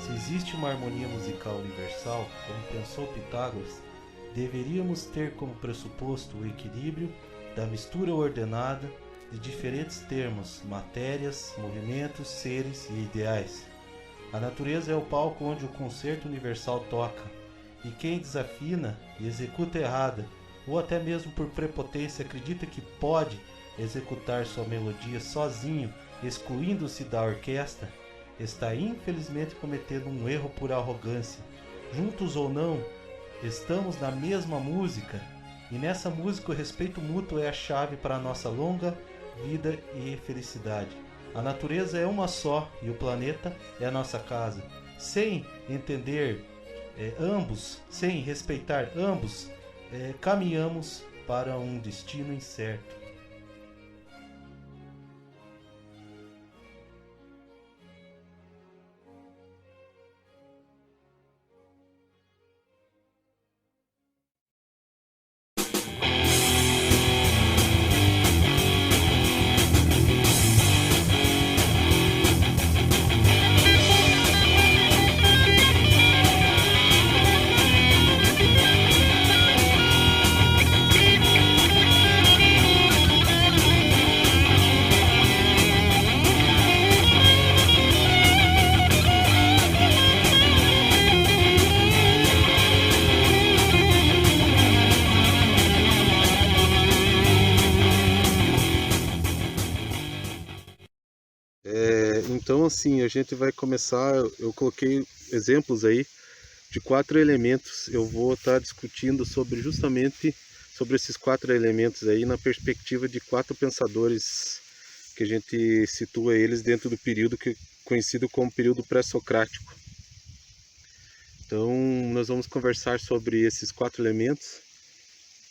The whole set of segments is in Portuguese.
Se existe uma harmonia musical universal, como pensou Pitágoras, deveríamos ter como pressuposto o equilíbrio da mistura ordenada de diferentes termos, matérias, movimentos, seres e ideais. A natureza é o palco onde o concerto universal toca, e quem desafina e executa errada, ou até mesmo por prepotência acredita que pode executar sua melodia sozinho, excluindo-se da orquestra, está infelizmente cometendo um erro por arrogância. Juntos ou não, estamos na mesma música, e nessa música o respeito mútuo é a chave para a nossa longa vida e felicidade. A natureza é uma só e o planeta é a nossa casa. Sem entender ambos, sem respeitar ambos, caminhamos para um destino incerto. Então assim, a gente vai começar, eu coloquei exemplos aí de 4 elementos. Eu vou estar discutindo justamente sobre esses 4 elementos aí na perspectiva de 4 pensadores que a gente situa eles dentro do período conhecido como período pré-socrático. Então nós vamos conversar sobre esses 4 elementos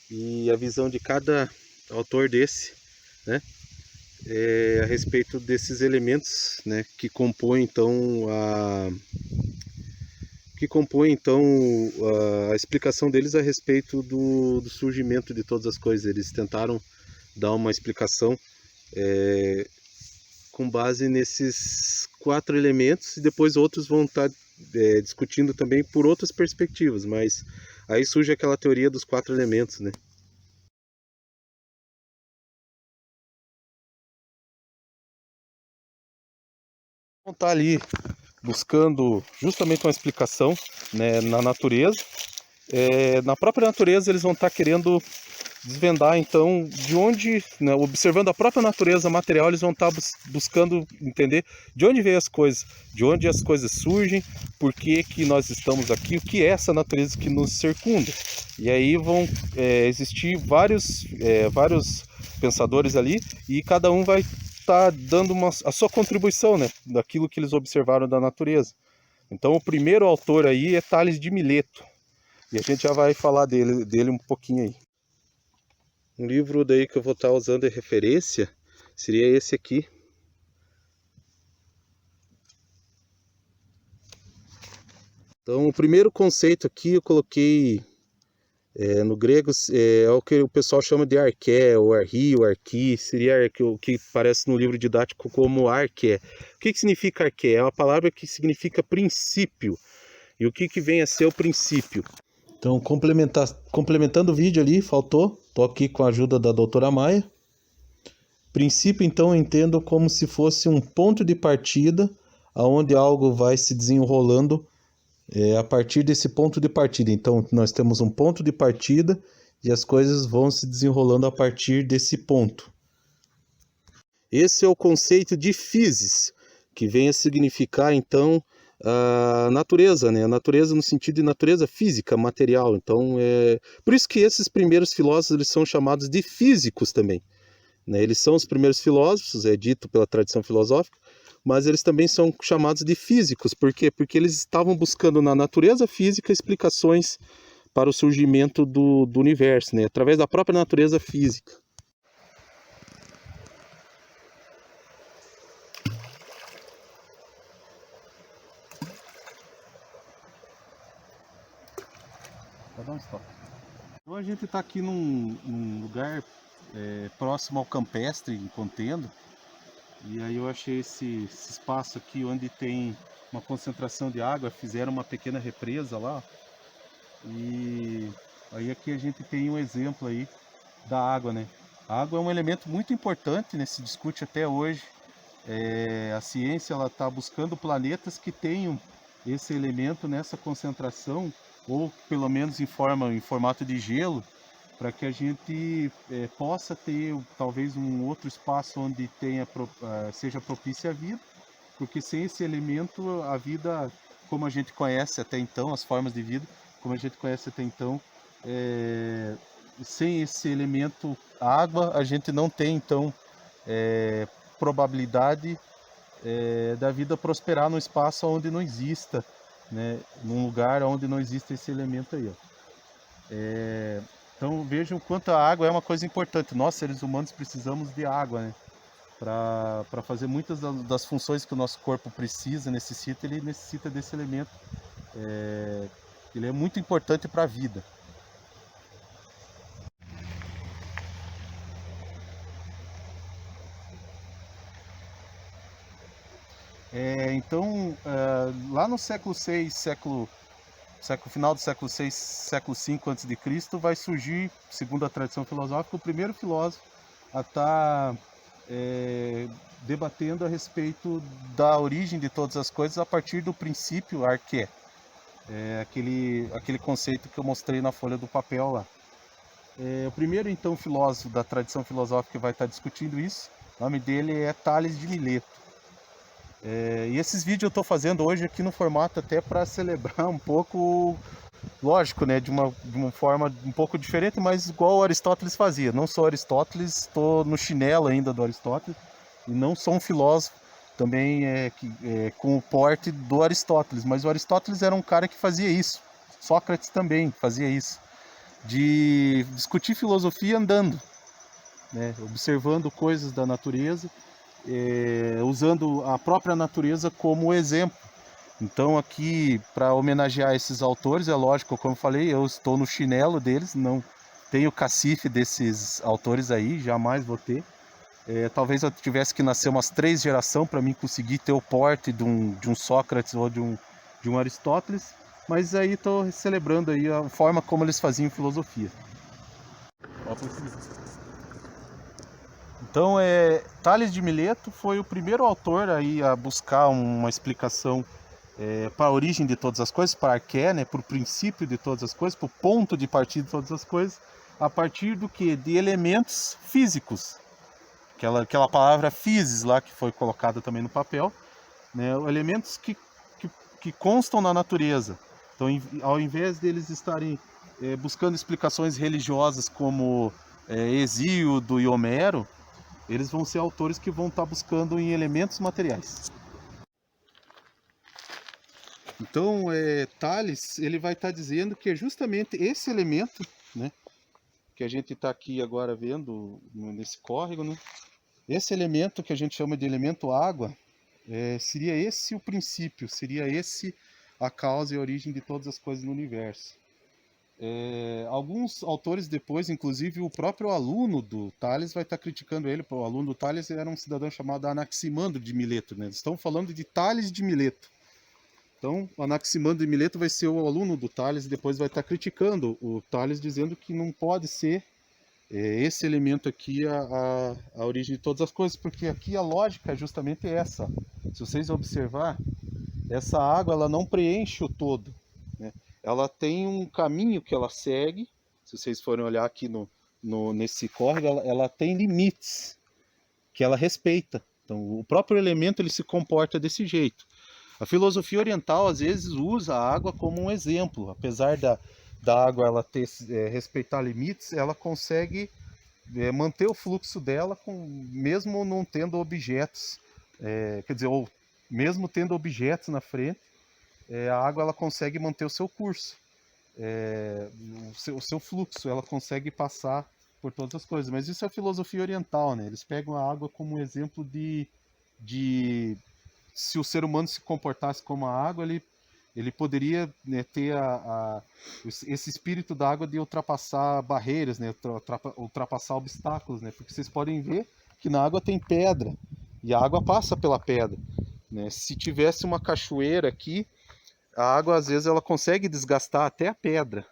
e a visão de cada autor desse, né? A respeito desses elementos, né, que compõem então a explicação deles a respeito do surgimento de todas as coisas. Eles tentaram dar uma explicação com base nesses 4 elementos, e depois outros vão estar discutindo também por outras perspectivas, mas aí surge aquela teoria dos 4 elementos, né? Vão estar ali buscando justamente uma explicação, né, na natureza. Na própria natureza eles vão estar querendo desvendar então de onde, né, observando a própria natureza material, eles vão estar buscando entender de onde vêm as coisas, de onde as coisas surgem, por que que nós estamos aqui, o que é essa natureza que nos circunda. E aí vão existir vários pensadores ali, e cada um vai estar dando a sua contribuição, né, daquilo que eles observaram da natureza. Então o primeiro autor aí é Tales de Mileto, e a gente já vai falar dele um pouquinho aí. Um livro daí que eu vou estar usando de referência seria esse aqui. Então o primeiro conceito aqui eu coloquei no grego, é o que o pessoal chama de arché, ou arri, ou arqui, seria o que aparece no livro didático como arché. O que significa arché? É uma palavra que significa princípio. E o que vem a ser o princípio? Então, complementando o vídeo ali, faltou, estou aqui com a ajuda da doutora Maia. Princípio, então, eu entendo como se fosse um ponto de partida, aonde algo vai se desenrolando a partir desse ponto de partida. Então, nós temos um ponto de partida e as coisas vão se desenrolando a partir desse ponto. Esse é o conceito de physis, que vem a significar, então, a natureza, né? A natureza no sentido de natureza física, material. Então, por isso que esses primeiros filósofos eles são chamados de físicos também, né? Eles são os primeiros filósofos, é dito pela tradição filosófica, mas eles também são chamados de físicos. Por quê? Porque eles estavam buscando na natureza física explicações para o surgimento do universo, né? Através da própria natureza física. Vou dar um stop. Então a gente está aqui num lugar próximo ao campestre, em Contendo. E aí eu achei esse espaço aqui onde tem uma concentração de água, fizeram uma pequena represa lá. E aí aqui a gente tem um exemplo aí da água, né? A água é um elemento muito importante, né? Se discute até hoje. A ciência ela está buscando planetas que tenham esse elemento nessa concentração, ou pelo menos em formato de gelo, para que a gente possa ter talvez um outro espaço onde seja propícia a vida, porque sem esse elemento a vida, como a gente conhece até então, as formas de vida, como a gente conhece até então, sem esse elemento água, a gente não tem então probabilidade da vida prosperar num espaço onde não exista, né, num lugar onde não existe esse elemento aí, ó. Então vejam quanto a água é uma coisa importante. Nós, seres humanos, precisamos de água, né? Para fazer muitas das funções que o nosso corpo necessita, ele necessita desse elemento. Ele é muito importante para a vida. Então, lá no século VI, final do século VI, século V a.C., vai surgir, segundo a tradição filosófica, o primeiro filósofo a estar debatendo a respeito da origem de todas as coisas a partir do princípio arqué. Aquele conceito que eu mostrei na folha do papel lá. O primeiro, então, filósofo da tradição filosófica que vai estar discutindo isso, o nome dele é Tales de Mileto. E esses vídeos eu estou fazendo hoje aqui no formato até para celebrar um pouco, lógico, né, de uma forma um pouco diferente, mas igual o Aristóteles fazia. Não sou Aristóteles, estou no chinelo ainda do Aristóteles, e não sou um filósofo também com o porte do Aristóteles, mas o Aristóteles era um cara que fazia isso. Sócrates também fazia isso, de discutir filosofia andando, né, observando coisas da natureza, usando a própria natureza como exemplo. Então aqui, para homenagear esses autores, é lógico, como eu falei, eu estou no chinelo deles, não tenho cacife desses autores aí, jamais vou ter. Talvez eu tivesse que nascer umas 3 gerações para mim conseguir ter o porte de um Sócrates ou de um Aristóteles, mas aí estou celebrando aí a forma como eles faziam filosofia. Então, Tales de Mileto foi o primeiro autor aí a buscar uma explicação para a origem de todas as coisas, para a arqué, né, para o princípio de todas as coisas, para o ponto de partida de todas as coisas, a partir do que? De elementos físicos. Aquela palavra physis lá que foi colocada também no papel, né, elementos que constam na natureza. Então, ao invés deles estarem buscando explicações religiosas como Hesíodo e Homero, eles vão ser autores que vão estar buscando em elementos materiais. Então, Tales, ele vai estar dizendo que é justamente esse elemento, né, que a gente está aqui agora vendo nesse córrego, né, esse elemento que a gente chama de elemento água, seria esse o princípio, seria esse a causa e a origem de todas as coisas no universo. Alguns autores depois, inclusive o próprio aluno do Tales vai estar criticando ele. O aluno do Tales era um cidadão chamado Anaximandro de Mileto, né? Eles estão falando de Tales de Mileto. Então, o Anaximandro de Mileto vai ser o aluno do Tales e depois vai estar criticando o Tales, dizendo que não pode ser esse elemento aqui a origem de todas as coisas, porque aqui a lógica é justamente essa. Se vocês observar, essa água ela não preenche o todo, né? Ela tem um caminho que ela segue. Se vocês forem olhar aqui nesse córrego, ela tem limites que ela respeita. Então, o próprio elemento ele se comporta desse jeito. A filosofia oriental às vezes usa a água como um exemplo. Apesar da água ela respeitar limites, ela consegue manter o fluxo dela mesmo não tendo objetos, quer dizer, ou mesmo tendo objetos na frente, a água ela consegue manter o seu curso, o seu fluxo, ela consegue passar por todas as coisas. Mas isso é a filosofia oriental, né? Eles pegam a água como um exemplo de se o ser humano se comportasse como a água, ele poderia, né, ter esse espírito da água de ultrapassar barreiras, né, ultrapassar obstáculos, né? Porque vocês podem ver que na água tem pedra e a água passa pela pedra. né? Se tivesse uma cachoeira aqui, a água às vezes ela consegue desgastar até a pedra.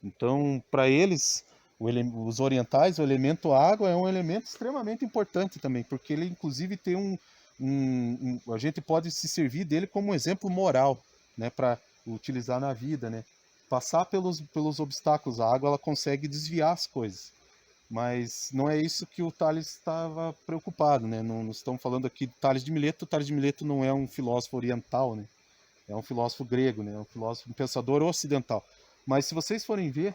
Então, para eles, os orientais, o elemento água é um elemento extremamente importante também, porque ele inclusive tem a gente pode se servir dele como um exemplo moral, né, para utilizar na vida, né? Passar pelos obstáculos, a água ela consegue desviar as coisas. Mas não é isso que o Tales estava preocupado, né? Não estamos falando aqui de Tales de Mileto. O Tales de Mileto não é um filósofo oriental, né? É um filósofo grego, né? É um filósofo, um pensador ocidental. Mas se vocês forem ver,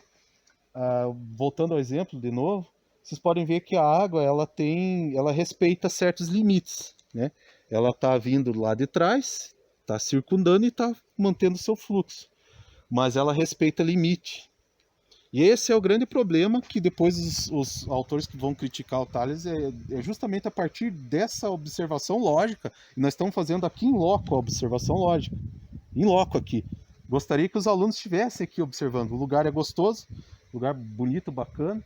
voltando ao exemplo de novo, vocês podem ver que a água ela respeita certos limites, né? Ela está vindo lá de trás, está circundando e está mantendo seu fluxo, mas ela respeita limite. E esse é o grande problema que depois os autores que vão criticar o Tales é justamente a partir dessa observação lógica, e nós estamos fazendo aqui em loco a observação lógica, em loco aqui. Gostaria que os alunos estivessem aqui observando. O lugar é gostoso, lugar bonito, bacana,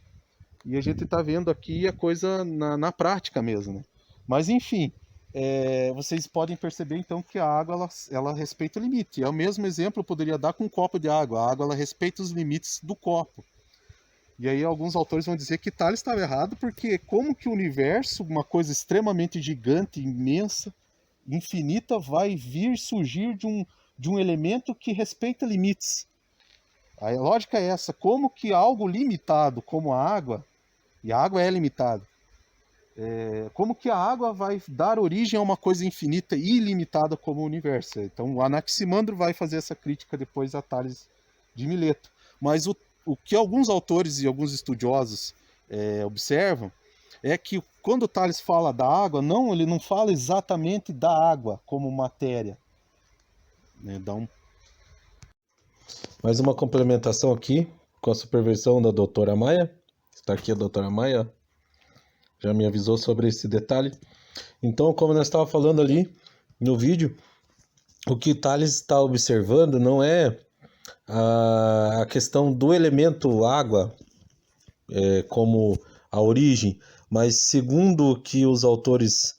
e a gente está vendo aqui a coisa na prática mesmo, né? Mas enfim, vocês podem perceber então que a água ela respeita o limite. É o mesmo exemplo que eu poderia dar com um copo de água. A água ela respeita os limites do copo. E aí alguns autores vão dizer que Tales estava errado porque como que o universo, uma coisa extremamente gigante, imensa, infinita, vai vir surgir de um elemento que respeita limites? A lógica é essa, como que algo limitado como a água, e a água é limitada, como que a água vai dar origem a uma coisa infinita e ilimitada como o universo? Então o Anaximandro vai fazer essa crítica depois a Tales de Mileto. Mas o que alguns autores e alguns estudiosos observam é que quando Tales fala da água, ele não fala exatamente da água como matéria. Né? Mais uma complementação aqui com a supervisão da doutora Maia. Está aqui a doutora Maia, já me avisou sobre esse detalhe. Então, como nós estávamos falando ali no vídeo, o que Tales está observando não é a questão do elemento água como a origem, mas segundo o que os autores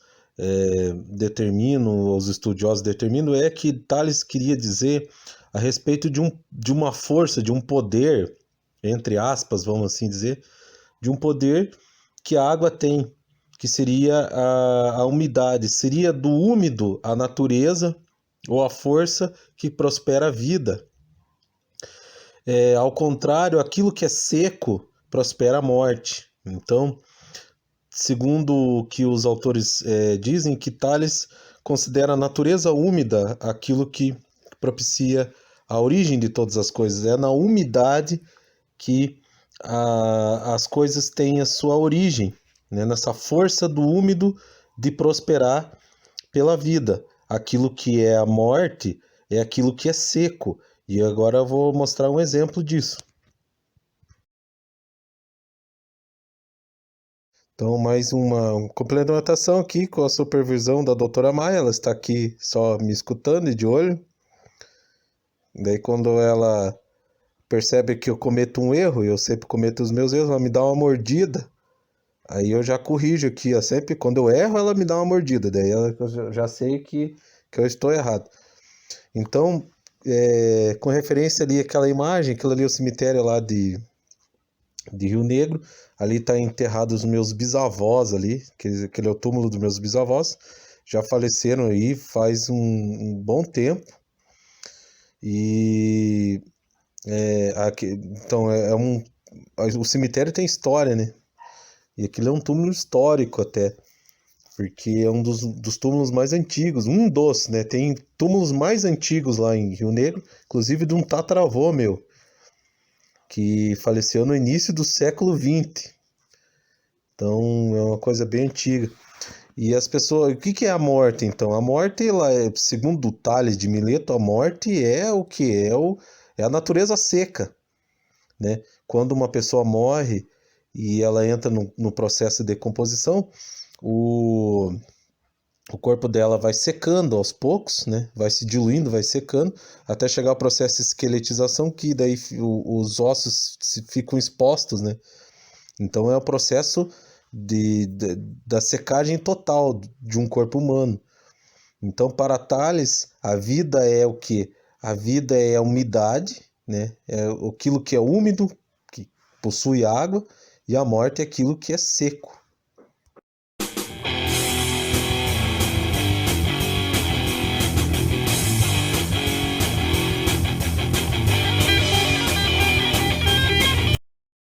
determinam, os estudiosos determinam, é que Tales queria dizer a respeito de uma força, de um poder, entre aspas, vamos assim dizer, de um poder que a água tem, que seria a umidade, seria do úmido a natureza ou a força que prospera a vida. Ao contrário, aquilo que é seco prospera a morte. Então, segundo o que os autores dizem, que Tales considera a natureza úmida aquilo que propicia a origem de todas as coisas. É na umidade que as coisas têm a sua origem, né? Nessa força do úmido de prosperar pela vida. Aquilo que é a morte é aquilo que é seco. E agora eu vou mostrar um exemplo disso. Então, mais uma complementação aqui com a supervisão da doutora Maia. Ela está aqui só me escutando e de olho. Daí, quando ela percebe que eu cometo um erro, e eu sempre cometo os meus erros, ela me dá uma mordida. Aí eu já corrijo aqui, ó. Sempre quando eu erro, ela me dá uma mordida. Daí eu já sei que eu estou errado. Então, com referência ali àquela imagem, aquilo ali é o cemitério lá de Rio Negro. Ali está enterrado os meus bisavós ali, aquele é o túmulo dos meus bisavós. Já faleceram aí faz um bom tempo. E então o cemitério tem história, né? E aquilo é um túmulo histórico até, porque é um dos túmulos mais antigos, um dos, né? Tem túmulos mais antigos lá em Rio Negro, inclusive de um tataravô meu, que faleceu no início do século XX. Então é uma coisa bem antiga. E as pessoas, o que é a morte então? A morte, ela segundo Tales de Mileto, a morte é o que é a natureza seca, né? Quando uma pessoa morre e ela entra no processo de decomposição, o corpo dela vai secando aos poucos, né? Vai se diluindo, vai secando, até chegar ao processo de esqueletização, que daí os ossos ficam expostos, né? Então é o processo da secagem total de um corpo humano. Então, para Tales, a vida é o quê? A vida é a umidade, né? É aquilo que é úmido, que possui água, e a morte é aquilo que é seco,